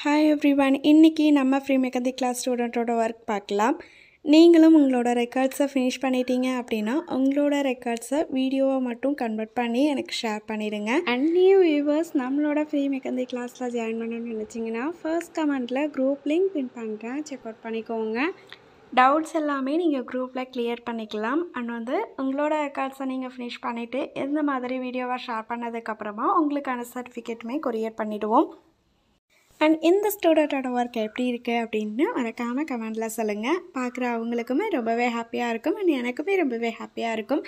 Hi everyone, இன்னைக்கு நம்ம free mechanic class ஸ்டூடெண்ட்டோட work பார்க்கலாம். நீங்களும் உங்களோட ரெக்கார்ட்ஸை ஃபினிஷ் பண்ணிட்டீங்க அப்படின்னா உங்களோட ரெக்கார்ட்ஸை வீடியோவை மட்டும் கன்வெர்ட் பண்ணி எனக்கு ஷேர் பண்ணிடுங்க. அண்ட் நியூ வியூவர்ஸ் நம்மளோட ஃப்ரீ மெக்கானிக் கிளாஸில் ஜாயின் பண்ணணும்னு நினச்சிங்கன்னா ஃபர்ஸ்ட் கமெண்ட்டில் குரூப் லிங்க் பின் பண்ணுறேன், செக் அவுட் பண்ணிக்கோங்க. டவுட்ஸ் எல்லாமே நீங்கள் குரூப்பில் கிளியர் பண்ணிக்கலாம். அண்ட் உங்களோட ரெக்கார்ட்ஸை நீங்கள் ஃபினிஷ் பண்ணிவிட்டு இந்த மாதிரி வீடியோவை ஷேர் பண்ணதுக்கப்புறமா உங்களுக்கான சர்டிஃபிகேட்டுமே கொரியர் பண்ணிவிடுவோம். அண்ட் இந்த ஸ்டூடெண்ட்டோட ஒர்க் எப்படி இருக்குது அப்படின்னு மறக்காமல் கமெண்டில் சொல்லுங்கள். பார்க்குற அவங்களுக்குமே ரொம்பவே ஹாப்பியாக இருக்கும் அண்ட் எனக்குமே ரொம்பவே ஹாப்பியாக இருக்கும்.